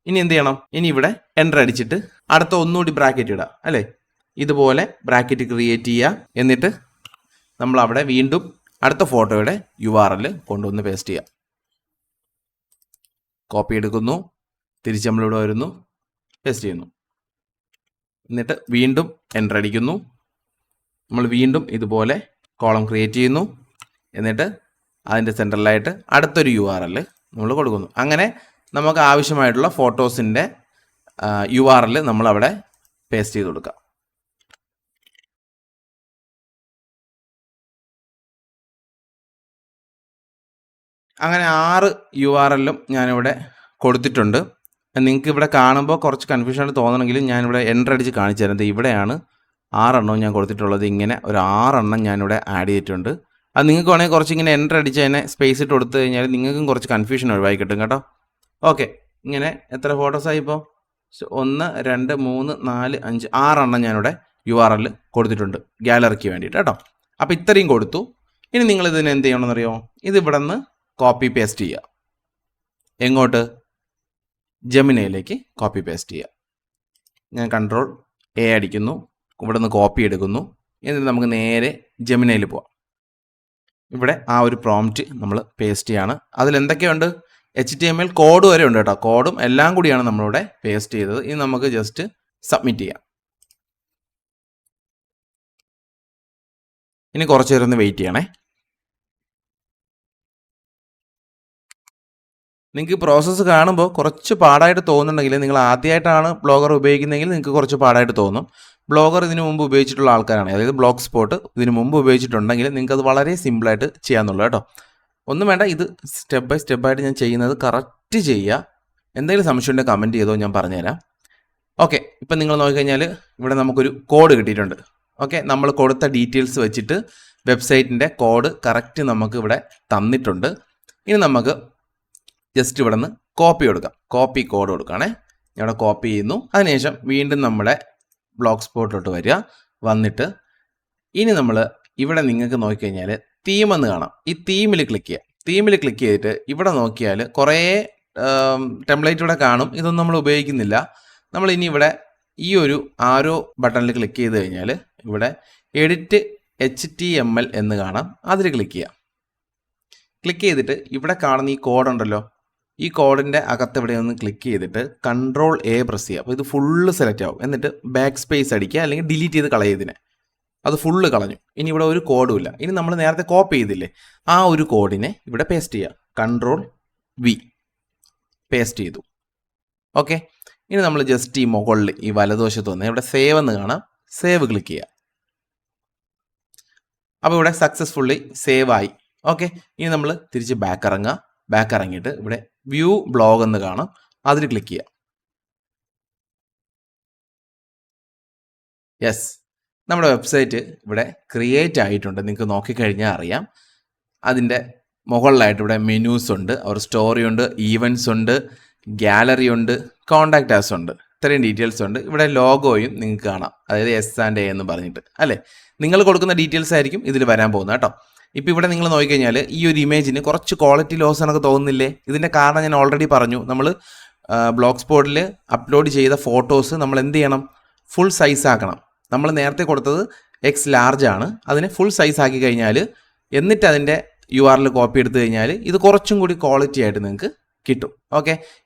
ഇനി എന്ത് ചെയ്യണം? ഇനി ഇവിടെ എൻ്റർ അടിച്ചിട്ട് അടുത്ത ഒന്നുകൂടി ബ്രാക്കറ്റ് ഇടുക അല്ലേ? ഇതുപോലെ ബ്രാക്കറ്റ് ക്രിയേറ്റ് ചെയ്യുക. എന്നിട്ട് നമ്മൾ അവിടെ വീണ്ടും അടുത്ത ഫോട്ടോയുടെ URL കൊണ്ടുവന്ന് പേസ്റ്റ് ചെയ്യുക. കോപ്പി എടുക്കുന്നു, തിരിച്ച് നമ്മളിവിടെ വരുന്നു, പേസ്റ്റ് ചെയ്യുന്നു. എന്നിട്ട് വീണ്ടും എൻ്റർ അടിക്കുന്നു. നമ്മൾ വീണ്ടും ഇതുപോലെ കോളം ക്രിയേറ്റ് ചെയ്യുന്നു. എന്നിട്ട് അതിൻ്റെ സെൻറ്ററിലായിട്ട് അടുത്തൊരു URL നമ്മൾ കൊടുക്കുന്നു. അങ്ങനെ നമുക്ക് ആവശ്യമായിട്ടുള്ള ഫോട്ടോസിൻ്റെ URL നമ്മളവിടെ പേസ്റ്റ് ചെയ്ത് കൊടുക്കാം. അങ്ങനെ 6 URLും ഞാനിവിടെ കൊടുത്തിട്ടുണ്ട്. നിങ്ങൾക്ക് ഇവിടെ കാണുമ്പോൾ കുറച്ച് കൺഫ്യൂഷനായിട്ട് തോന്നണമെങ്കിൽ ഞാനിവിടെ എൻ്റർ അടിച്ച് കാണിച്ചു തരാം. ഇവിടെയാണ് 6 എണ്ണവും ഞാൻ കൊടുത്തിട്ടുള്ളത്. ഇങ്ങനെ ഒരു 6 എണ്ണം ഞാനിവിടെ ആഡ് ചെയ്തിട്ടുണ്ട്. അത് നിങ്ങൾക്ക് വേണമെങ്കിൽ കുറച്ച് ഇങ്ങനെ എൻ്റർ അടിച്ച് അതിനെ സ്പേസ് ഇട്ട് കൊടുത്തു കഴിഞ്ഞാൽ നിങ്ങൾക്കും കുറച്ച് കൺഫ്യൂഷൻ ഒഴിവായി കിട്ടും കേട്ടോ. ഓക്കെ, ഇങ്ങനെ എത്ര ഫോട്ടോസായി ഇപ്പോൾ? 1 2 3 4 5 6 എണ്ണം ഞാനിവിടെ URL കൊടുത്തിട്ടുണ്ട് ഗാലറിക്ക് വേണ്ടിയിട്ട് കേട്ടോ. അപ്പോൾ ഇത്രയും കൊടുത്തു. ഇനി നിങ്ങൾ ഇതിന് എന്ത് ചെയ്യണമെന്നറിയോ? ഇത് ഇവിടെ നിന്ന് കോപ്പി പേസ്റ്റ് ചെയ്യുക. എങ്ങോട്ട്? ജെമിനയിലേക്ക് കോപ്പി പേസ്റ്റ് ചെയ്യുക. ഞാൻ Ctrl+A അടിക്കുന്നു, ഇവിടെ നിന്ന് കോപ്പി എടുക്കുന്നു. എന്നിട്ട് നമുക്ക് നേരെ ജെമിനയിൽ പോവാം. ഇവിടെ ആ ഒരു പ്രോംപ്റ്റ് നമ്മൾ പേസ്റ്റ് ചെയ്യാണ്. അതിലെന്തൊക്കെയുണ്ട്? HTML കോഡ് വരെ ഉണ്ട് കേട്ടോ. കോഡും എല്ലാം കൂടിയാണ് നമ്മളിവിടെ പേസ്റ്റ് ചെയ്തത്. ഇനി നമുക്ക് ജസ്റ്റ് സബ്മിറ്റ് ചെയ്യാം. ഇനി കുറച്ച് നേരം ഒന്ന് വെയിറ്റ് ചെയ്യണേ. നിങ്ങൾക്ക് പ്രോസസ്സ് കാണുമ്പോൾ കുറച്ച് പാടായിട്ട് തോന്നുന്നുണ്ടെങ്കിൽ, നിങ്ങൾ ആദ്യമായിട്ടാണ് ബ്ലോഗർ ഉപയോഗിക്കുന്നതെങ്കിൽ നിങ്ങൾക്ക് കുറച്ച് പാടായിട്ട് തോന്നും. ബ്ലോഗർ ഇതിനു മുമ്പ് ഉപയോഗിച്ചിട്ടുള്ള ആൾക്കാരാണ്, അതായത് ബ്ലോഗ് സ്പോട്ട് ഇതിനു മുമ്പ് ഉപയോഗിച്ചിട്ടുണ്ടെങ്കിൽ നിങ്ങൾക്ക് അത് വളരെ സിമ്പിളായിട്ട് ചെയ്യാമെന്നുള്ളൂ കേട്ടോ. ഒന്നും വേണ്ട, ഇത് സ്റ്റെപ്പ് ബൈ സ്റ്റെപ്പായിട്ട് ഞാൻ ചെയ്യുന്നത് കറക്റ്റ് ചെയ്യുക. എന്തെങ്കിലും സംശയം ഉണ്ടെങ്കിൽ കമൻറ്റ് ചെയ്തോ, ഞാൻ പറഞ്ഞുതരാം. ഓക്കെ, ഇപ്പം നിങ്ങൾ നോക്കിക്കഴിഞ്ഞാൽ ഇവിടെ നമുക്കൊരു കോഡ് കിട്ടിയിട്ടുണ്ട്. ഓക്കെ, നമ്മൾ കൊടുത്ത ഡീറ്റെയിൽസ് വെച്ചിട്ട് വെബ്സൈറ്റിൻ്റെ കോഡ് കറക്റ്റ് നമുക്ക് ഇവിടെ തന്നിട്ടുണ്ട്. ഇനി നമുക്ക് ജസ്റ്റ് ഇവിടെ നിന്ന് കോപ്പി കൊടുക്കാം. കോപ്പി കോഡ് കൊടുക്കുകയാണേ. ഞാൻ ഇവിടെ കോപ്പി ചെയ്യുന്നു. അതിനുശേഷം വീണ്ടും നമ്മുടെ ബ്ലോഗ് സ്പോട്ടിലോട്ട് വരിക. വന്നിട്ട് ഇനി നമ്മൾ ഇവിടെ നിങ്ങൾക്ക് നോക്കിക്കഴിഞ്ഞാൽ തീം എന്ന് കാണാം. ഈ തീമിൽ ക്ലിക്ക് ചെയ്യുക. തീമിൽ ക്ലിക്ക് ചെയ്തിട്ട് ഇവിടെ നോക്കിയാൽ കുറേ ടെംപ്ലേറ്റ് ഇവിടെ കാണും. ഇതൊന്നും നമ്മൾ ഉപയോഗിക്കുന്നില്ല. നമ്മൾ ഇനി ഇവിടെ ഈ ഒരു ആരോ ബട്ടണിൽ ക്ലിക്ക് ചെയ്ത് കഴിഞ്ഞാൽ ഇവിടെ എഡിറ്റ് HTML എന്ന് കാണാം. അതിൽ ക്ലിക്ക് ചെയ്യാം. ക്ലിക്ക് ചെയ്തിട്ട് ഇവിടെ കാണുന്ന ഈ കോഡ് ഉണ്ടല്ലോ, ഈ കോഡിൻ്റെ അകത്ത് ഇവിടെ ഒന്ന് ക്ലിക്ക് ചെയ്തിട്ട് Ctrl+A പ്രസ് ചെയ്യുക. അപ്പോൾ ഇത് ഫുള്ള് സെലക്ട് ആവും. എന്നിട്ട് ബാക്ക് സ്പേസ് അടിക്കുക, അല്ലെങ്കിൽ ഡിലീറ്റ് ചെയ്ത് കളയതിനെ. അത് ഫുള്ള് കളഞ്ഞു. ഇനി ഇവിടെ ഒരു കോഡും ഇല്ല. ഇനി നമ്മൾ നേരത്തെ കോപ്പി ചെയ്തില്ലേ, ആ ഒരു കോഡിനെ ഇവിടെ പേസ്റ്റ് ചെയ്യുക. Ctrl+V പേസ്റ്റ് ചെയ്തു. ഓക്കെ, ഇനി നമ്മൾ ജസ്റ്റ് ഈ മുകളിൽ ഈ വലതുവശത്ത് വന്ന് ഇവിടെ സേവ് എന്ന് കാണാം. സേവ് ക്ലിക്ക് ചെയ്യുക. അപ്പോൾ ഇവിടെ സക്സസ്ഫുള്ളി സേവ് ആയി. ഓക്കെ, ഇനി നമ്മൾ തിരിച്ച് ബാക്ക് ഇറങ്ങുക. ബാക്ക് ഇറങ്ങിയിട്ട് ഇവിടെ വ്യൂ ബ്ലോഗ് എന്ന് കാണാം. അതിൽ ക്ലിക്ക് ചെയ്യുക. യെസ്, നമ്മുടെ വെബ്സൈറ്റ് ഇവിടെ ക്രിയേറ്റ് ആയിട്ടുണ്ട്. നിങ്ങൾക്ക് നോക്കിക്കഴിഞ്ഞാൽ അറിയാം. അതിൻ്റെ മുകളിലായിട്ട് ഇവിടെ മെനൂസ് ഉണ്ട്, ഒരു സ്റ്റോറി ഉണ്ട്, ഈവൻറ്റ്സ് ഉണ്ട്, ഗാലറി ഉണ്ട്, കോണ്ടാക്ട് ആസ് ഉണ്ട്. ഇത്രയും ഡീറ്റെയിൽസ് ഉണ്ട്. ഇവിടെ ലോഗോയും നിങ്ങൾക്ക് കാണാം, അതായത് S&A എന്ന് പറഞ്ഞിട്ട് അല്ലേ. നിങ്ങൾ കൊടുക്കുന്ന ഡീറ്റെയിൽസ് ആയിരിക്കും ഇതിൽ വരാൻ പോകുന്നത് കേട്ടോ. ഇപ്പോൾ ഇവിടെ നിങ്ങൾ നോക്കിക്കഴിഞ്ഞാൽ ഈ ഒരു ഇമേജിന് കുറച്ച് ക്വാളിറ്റി ലോസ് എന്നൊക്കെ തോന്നുന്നില്ലേ? ഇതിൻ്റെ കാരണം ഞാൻ ഓൾറെഡി പറഞ്ഞു. നമ്മൾ ബ്ലോഗ് സ്പോട്ടിൽ അപ്ലോഡ് ചെയ്ത ഫോട്ടോസ് നമ്മൾ എന്ത് ചെയ്യണം? ഫുൾ സൈസ് ആക്കണം. നമ്മൾ നേരത്തെ കൊടുത്തത് X large ആണ്. അതിനെ ഫുൾ സൈസ് ആക്കി കഴിഞ്ഞാൽ, എന്നിട്ട് അതിൻ്റെ URL കോപ്പി എടുത്തു കഴിഞ്ഞാൽ ഇത് കുറച്ചും കൂടി ക്വാളിറ്റി ആയിട്ട് നിങ്ങൾക്ക് കിട്ടും. ഓക്കെ,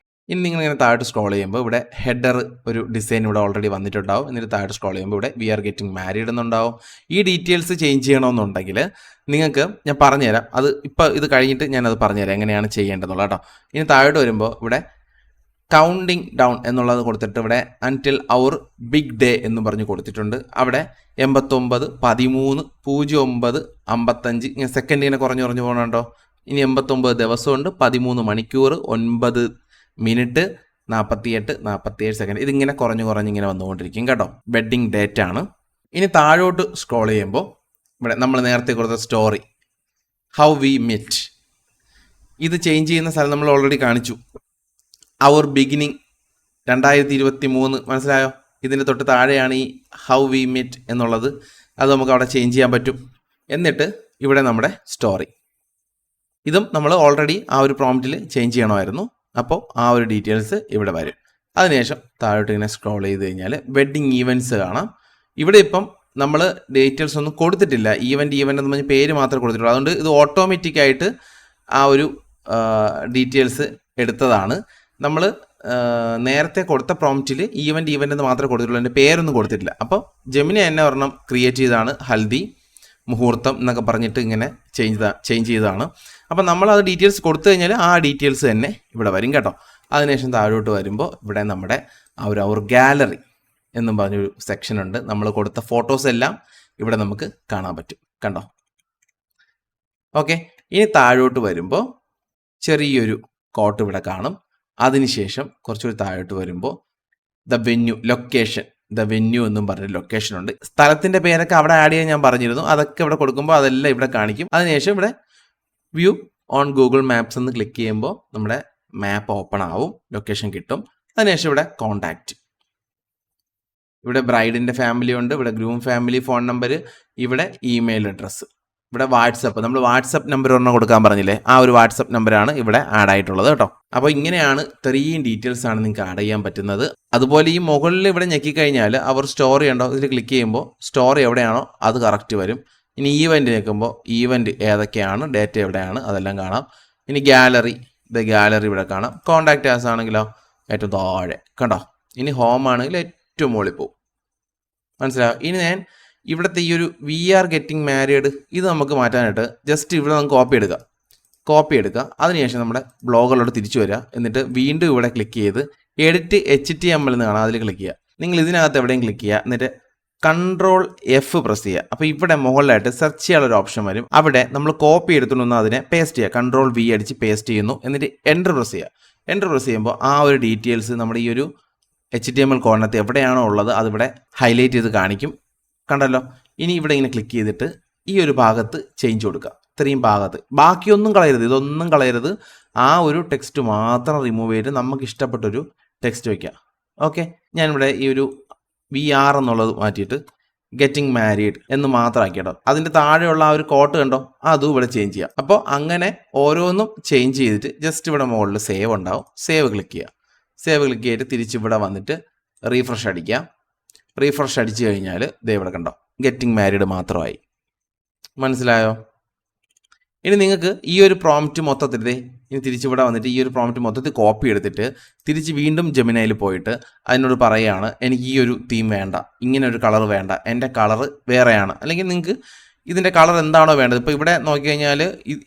ഇനി നിങ്ങളിങ്ങനെ താഴോട്ട് സ്ക്രോൾ ചെയ്യുമ്പോൾ ഇവിടെ ഹെഡർ ഒരു ഡിസൈൻ ഇവിടെ ഓൾറെഡി വന്നിട്ടുണ്ടാവും. എന്നിട്ട് താഴോട്ട് സ്ക്രോൾ ചെയ്യുമ്പോൾ ഇവിടെ വി ആർ ഗെറ്റിംഗ് മാരീഡ് എന്നുണ്ടാവും. ഈ ഡീറ്റെയിൽസ് ചേഞ്ച് ചെയ്യണമെന്നുണ്ടെങ്കിൽ നിങ്ങൾക്ക് ഞാൻ പറഞ്ഞുതരാം. അത് ഇപ്പോൾ ഇത് കഴിഞ്ഞിട്ട് ഞാനത് പറഞ്ഞുതരാം എങ്ങനെയാണ് ചെയ്യേണ്ടതെന്നുള്ളത് കേട്ടോ. ഇനി താഴോട്ട് വരുമ്പോൾ ഇവിടെ കൗണ്ടിങ് ഡൗൺ എന്നുള്ളത് കൊടുത്തിട്ട് ഇവിടെ അൻറ്റിൽ അവർ ബിഗ് ഡേ എന്ന് പറഞ്ഞ് കൊടുത്തിട്ടുണ്ട്. അവിടെ 89, 13, 09, 55 ഇങ്ങനെ സെക്കൻഡ് ഇങ്ങനെ കുറഞ്ഞു പോകണുണ്ടോ. ഇനി 89 ദിവസമുണ്ട്, 13 മണിക്കൂർ, 9 മിനിറ്റ്, 48, 47 സെക്കൻഡ്. ഇതിങ്ങനെ കുറഞ്ഞിങ്ങനെ വന്നുകൊണ്ടിരിക്കും കേട്ടോ. വെഡ്ഡിങ് ഡേറ്റ് ആണ്. ഇനി താഴോട്ട് സ്ക്രോൾ ചെയ്യുമ്പോൾ ഇവിടെ നമ്മൾ നേരത്തെ കൊടുത്ത സ്റ്റോറി ഹൗ വി മെറ്റ്, ഇത് ചേഞ്ച് ചെയ്യുന്ന സ്ഥലം നമ്മൾ ഓൾറെഡി കാണിച്ചു. അവർ ബിഗിനിങ് 2023 മനസ്സിലായോ? ഇതിൻ്റെ തൊട്ട് താഴെയാണ് ഈ ഹൗ വി മെറ്റ് എന്നുള്ളത്. അത് നമുക്ക് അവിടെ ചേഞ്ച് ചെയ്യാൻ പറ്റും. എന്നിട്ട് ഇവിടെ നമ്മുടെ സ്റ്റോറി, ഇതും നമ്മൾ ഓൾറെഡി ആ ഒരു പ്രോംപ്റ്റിൽ ചേഞ്ച് ചെയ്യണമായിരുന്നു. അപ്പോൾ ആ ഒരു ഡീറ്റെയിൽസ് ഇവിടെ വരും. അതിനുശേഷം താഴോട്ട് ഇങ്ങനെ സ്ക്രോൾ ചെയ്ത് കഴിഞ്ഞാൽ വെഡ്ഡിങ് ഈവൻറ്റ്സ് കാണാം. ഇവിടെ ഇപ്പം നമ്മൾ ഡീറ്റെയിൽസ് ഒന്നും കൊടുത്തിട്ടില്ല. ഈവൻ്റ് എന്ന് പറഞ്ഞ പേര് മാത്രമേ കൊടുത്തിട്ടുള്ളൂ. അതുകൊണ്ട് ഇത് ഓട്ടോമാറ്റിക്കായിട്ട് ആ ഒരു ഡീറ്റെയിൽസ് എടുത്തതാണ്. നമ്മൾ നേരത്തെ കൊടുത്ത പ്രോംപ്റ്റിൽ ഈവൻ്റ് എന്ന് മാത്രമേ കൊടുത്തിട്ടുള്ളൂ, എൻ്റെ പേരൊന്നും കൊടുത്തിട്ടില്ല. അപ്പോൾ ജെമിനി എന്നെ ഒരെണ്ണം ക്രിയേറ്റ് ചെയ്തതാണ്, ഹൽദി മുഹൂർത്തം എന്നൊക്കെ പറഞ്ഞിട്ട് ഇങ്ങനെ ചേഞ്ച് ചെയ്തതാണ്. അപ്പം നമ്മളത് ഡീറ്റെയിൽസ് കൊടുത്തു കഴിഞ്ഞാൽ ആ ഡീറ്റെയിൽസ് തന്നെ ഇവിടെ വരും കേട്ടോ. അതിനുശേഷം താഴോട്ട് വരുമ്പോൾ ഇവിടെ നമ്മുടെ അവർ ഗാലറി എന്നും പറഞ്ഞൊരു സെക്ഷനുണ്ട്. നമ്മൾ കൊടുത്ത ഫോട്ടോസ് എല്ലാം ഇവിടെ നമുക്ക് കാണാൻ പറ്റും കണ്ടോ. ഓക്കെ, ഇനി താഴോട്ട് വരുമ്പോൾ ചെറിയൊരു കോട്ട് ഇവിടെ കാണും. അതിനുശേഷം കുറച്ചുകൂടി താഴോട്ട് വരുമ്പോൾ ദ വെന്യൂ എന്നും പറഞ്ഞൊരു ലൊക്കേഷൻ ഉണ്ട്. സ്ഥലത്തിൻ്റെ പേരൊക്കെ അവിടെ ആഡ് ചെയ്യാൻ ഞാൻ പറഞ്ഞിരുന്നു. അതൊക്കെ ഇവിടെ കൊടുക്കുമ്പോൾ അതെല്ലാം ഇവിടെ കാണിക്കും. അതിനുശേഷം ഇവിടെ വ്യൂ ഓൺ ഗൂഗിൾ മാപ്സ് എന്ന് ക്ലിക്ക് ചെയ്യുമ്പോൾ നമ്മുടെ മാപ്പ് ഓപ്പൺ ആവും, ലൊക്കേഷൻ കിട്ടും. അതിനുശേഷം ഇവിടെ കോണ്ടാക്റ്റ്, ഇവിടെ ബ്രൈഡിൻ്റെ ഫാമിലി ഉണ്ട്, ഇവിടെ ഗ്രൂം ഫാമിലി ഫോൺ നമ്പർ, ഇവിടെ ഇമെയിൽ അഡ്രസ്സ്. ഇവിടെ വാട്സപ്പ്, നമ്മൾ വാട്സപ്പ് നമ്പർ ഒരെണ്ണം കൊടുക്കാൻ പറഞ്ഞില്ലേ, ആ ഒരു വാട്സപ്പ് നമ്പറാണ് ഇവിടെ ആഡ് ആയിട്ടുള്ളത് കേട്ടോ. അപ്പോൾ ഇങ്ങനെയാണ് ഇത്രയും ഡീറ്റെയിൽസ് ആണ് നിങ്ങൾക്ക് ആഡ് ചെയ്യാൻ പറ്റുന്നത്. അതുപോലെ ഈ മുകളിൽ ഇവിടെ ഞെക്കിക്കഴിഞ്ഞാൽ അവർ സ്റ്റോറി ഉണ്ടോ, ഇതിൽ ക്ലിക്ക് ചെയ്യുമ്പോൾ സ്റ്റോറി എവിടെയാണോ അത് കറക്റ്റ് വരും. ഇനി ഈവൻറ്റ് നിൽക്കുമ്പോൾ ഈവൻറ്റ് ഏതൊക്കെയാണ്, ഡേറ്റ എവിടെയാണ് അതെല്ലാം കാണാം. ഇനി ഗാലറി, ഇത് ഗാലറി ഇവിടെ കാണാം. കോൺടാക്റ്റ് ആസ് ആണെങ്കിലോ ഏറ്റവും താഴെ കണ്ടോ. ഇനി ഹോം ആണെങ്കിൽ ഏറ്റവും മുകളിൽ പോകും. മനസ്സിലാവും. ഇനി ഞാൻ ഇവിടുത്തെ ഈ ഒരു വി ആർ ഗെറ്റിംഗ് മാരീഡ് ഇത് നമുക്ക് മാറ്റാനായിട്ട് ജസ്റ്റ് ഇവിടെ നമുക്ക് കോപ്പി എടുക്കുക. അതിനുശേഷം നമ്മുടെ ബ്ലോഗറിലോട്ട് തിരിച്ചു വരിക. എന്നിട്ട് വീണ്ടും ഇവിടെ ക്ലിക്ക് ചെയ്ത് എഡിറ്റ് HTML എന്ന് കാണാം, അതിൽ ക്ലിക്ക് ചെയ്യുക. നിങ്ങൾ ഇതിനകത്ത് എവിടെയും ക്ലിക്ക് ചെയ്യുക. എന്നിട്ട് Ctrl F പ്രസ് ചെയ്യുക. അപ്പോൾ ഇവിടെ മുകളിലായിട്ട് സെർച്ച് ചെയ്യാനുള്ളൊരു ഓപ്ഷൻ വരും. അവിടെ നമ്മൾ കോപ്പി എടുത്തുകൊണ്ട് അതിനെ പേസ്റ്റ് ചെയ്യുക. Ctrl V അടിച്ച് പേസ്റ്റ് ചെയ്യുന്നു. എന്നിട്ട് എൻ്റർ പ്രസ് ചെയ്യുക. എൻ്റർ പ്രസ് ചെയ്യുമ്പോൾ ആ ഒരു ഡീറ്റെയിൽസ് നമ്മുടെ ഈ ഒരു HTML കോഡിനകത്ത് എവിടെയാണോ ഉള്ളത് അതിവിടെ ഹൈലൈറ്റ് ചെയ്ത് കാണിക്കും. കണ്ടല്ലോ. ഇനി ഇവിടെ ഇങ്ങനെ ക്ലിക്ക് ചെയ്തിട്ട് ഈ ഒരു ഭാഗത്ത് ചേഞ്ച് കൊടുക്കുക. ഇത്രയും ഭാഗത്ത് ബാക്കിയൊന്നും കളയരുത്, ഇതൊന്നും കളയരുത്. ആ ഒരു ടെക്സ്റ്റ് മാത്രം റിമൂവ് ചെയ്ത് നമുക്ക് ഇഷ്ടപ്പെട്ടൊരു ടെക്സ്റ്റ് വയ്ക്കുക. ഓക്കെ, ഞാനിവിടെ ഈ ഒരു VR എന്നുള്ളത് മാറ്റിയിട്ട് ഗെറ്റിംഗ് മാരീഡ് എന്ന് മാത്രം ആക്കിയിട്ടോ. അതിൻ്റെ താഴെയുള്ള ആ ഒരു കോട്ട് കണ്ടോ, അതും ഇവിടെ ചേഞ്ച് ചെയ്യാം. അപ്പോൾ അങ്ങനെ ഓരോന്നും ചേഞ്ച് ചെയ്തിട്ട് ജസ്റ്റ് ഇവിടെ മുകളിൽ സേവ് ഉണ്ടാവും. സേവ് ക്ലിക്ക് ചെയ്യുക. സേവ് ക്ലിക്ക് ചെയ്തിട്ട് തിരിച്ചിവിടെ വന്നിട്ട് റീഫ്രഷ് അടിക്കുക. റീഫ്രഷ് അടിച്ചു കഴിഞ്ഞാൽ ദേ ഇവിടെ കണ്ടോ ഗെറ്റിംഗ് മാരീഡ് മാത്രമായി. മനസ്സിലായോ? ഇനി നിങ്ങൾക്ക് ഈ ഒരു പ്രോംപ്റ്റ് മൊത്തത്തിൽ ഇനി തിരിച്ചിവിടെ വന്നിട്ട് ഈ ഒരു പ്രോംപ്റ്റ് മൊത്തത്തിൽ കോപ്പി എടുത്തിട്ട് തിരിച്ച് വീണ്ടും ജെമിനയിൽ പോയിട്ട് അതിനോട് പറയുകയാണ് എനിക്ക് ഈ ഒരു തീം വേണ്ട, ഇങ്ങനെ ഒരു കളർ വേണ്ട, എൻ്റെ കളർ വേറെയാണ്. അല്ലെങ്കിൽ നിങ്ങൾക്ക് ഇതിൻ്റെ കളർ എന്താണോ വേണ്ടത്, ഇപ്പോൾ ഇവിടെ നോക്കിക്കഴിഞ്ഞാൽ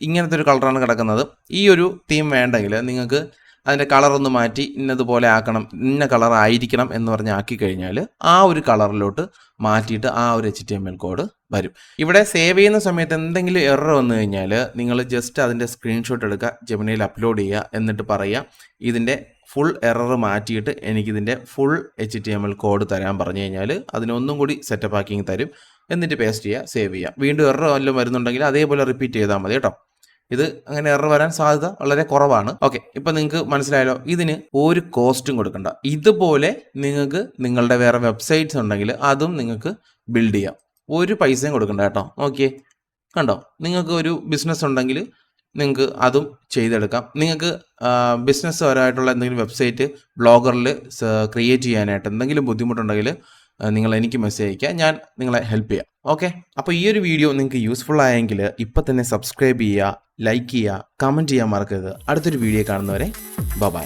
ഇങ്ങനത്തെ ഒരു കളറാണ് കിടക്കുന്നത്. ഈ ഒരു തീം വേണ്ടെങ്കിൽ നിങ്ങൾക്ക് അതിൻ്റെ കളറൊന്ന് മാറ്റി ഇന്നതുപോലെ ആക്കണം, ഇന്ന കളർ ആയിരിക്കണം എന്ന് പറഞ്ഞ് ആക്കി കഴിഞ്ഞാൽ ആ ഒരു കളറിലോട്ട് മാറ്റിയിട്ട് ആ ഒരു HTML കോഡ് വരും. ഇവിടെ സേവ് ചെയ്യുന്ന സമയത്ത് എന്തെങ്കിലും എറർ വന്നു കഴിഞ്ഞാൽ നിങ്ങൾ ജസ്റ്റ് അതിൻ്റെ സ്ക്രീൻഷോട്ട് എടുക്കുക, ജെമിനിയിൽ അപ്ലോഡ് ചെയ്യുക. എന്നിട്ട് പറയുക ഇതിൻ്റെ ഫുൾ എറർ മാറ്റിയിട്ട് എനിക്കിതിൻ്റെ ഫുൾ HTML കോഡ് തരാൻ പറഞ്ഞു കഴിഞ്ഞാൽ അതിനൊന്നും കൂടി സെറ്റപ്പ് ആക്കി തരും. എന്നിട്ട് പേസ്റ്റ് ചെയ്യുക, സേവ് ചെയ്യുക. വീണ്ടും എറർ വല്ലതും വരുന്നുണ്ടെങ്കിൽ അതേപോലെ റിപ്പീറ്റ് ചെയ്താൽ മതി കേട്ടോ. ഇത് അങ്ങനെ എറർ വരാൻ സാധ്യത വളരെ കുറവാണ്. ഓക്കെ, ഇപ്പം നിങ്ങൾക്ക് മനസ്സിലായല്ലോ. ഇതിന് ഒരു കോസ്റ്റും കൊടുക്കണ്ട. ഇതുപോലെ നിങ്ങൾക്ക് നിങ്ങളുടെ വേറെ വെബ്സൈറ്റ്സ് ഉണ്ടെങ്കിൽ അതും നിങ്ങൾക്ക് ബിൽഡ് ചെയ്യാം. ഒരു പൈസയും കൊടുക്കണ്ട കേട്ടോ. ഓക്കെ, കണ്ടോ, നിങ്ങൾക്ക് ഒരു ബിസിനസ് ഉണ്ടെങ്കിൽ നിങ്ങൾക്ക് അതും ചെയ്തെടുക്കാം. നിങ്ങൾക്ക് ബിസിനസ് പരമായിട്ടുള്ള എന്തെങ്കിലും വെബ്സൈറ്റ് ബ്ലോഗറിൽ ക്രിയേറ്റ് ചെയ്യാനായിട്ട് എന്തെങ്കിലും ബുദ്ധിമുട്ടുണ്ടെങ്കിൽ നിങ്ങൾ എനിക്ക് മെസ്സേജ് അയയ്ക്കുക, ഞാൻ നിങ്ങളെ ഹെൽപ്പ് ചെയ്യാം. ഓക്കെ, അപ്പോൾ ഈ ഒരു വീഡിയോ നിങ്ങൾക്ക് യൂസ്ഫുൾ ആയെങ്കിൽ ഇപ്പം തന്നെ സബ്സ്ക്രൈബ് ചെയ്യുക, ലൈക്ക് ചെയ്യുക, കമൻറ്റ് ചെയ്യാൻ മറക്കരുത്. അടുത്തൊരു വീഡിയോ കാണുന്നവരെ ബൈ.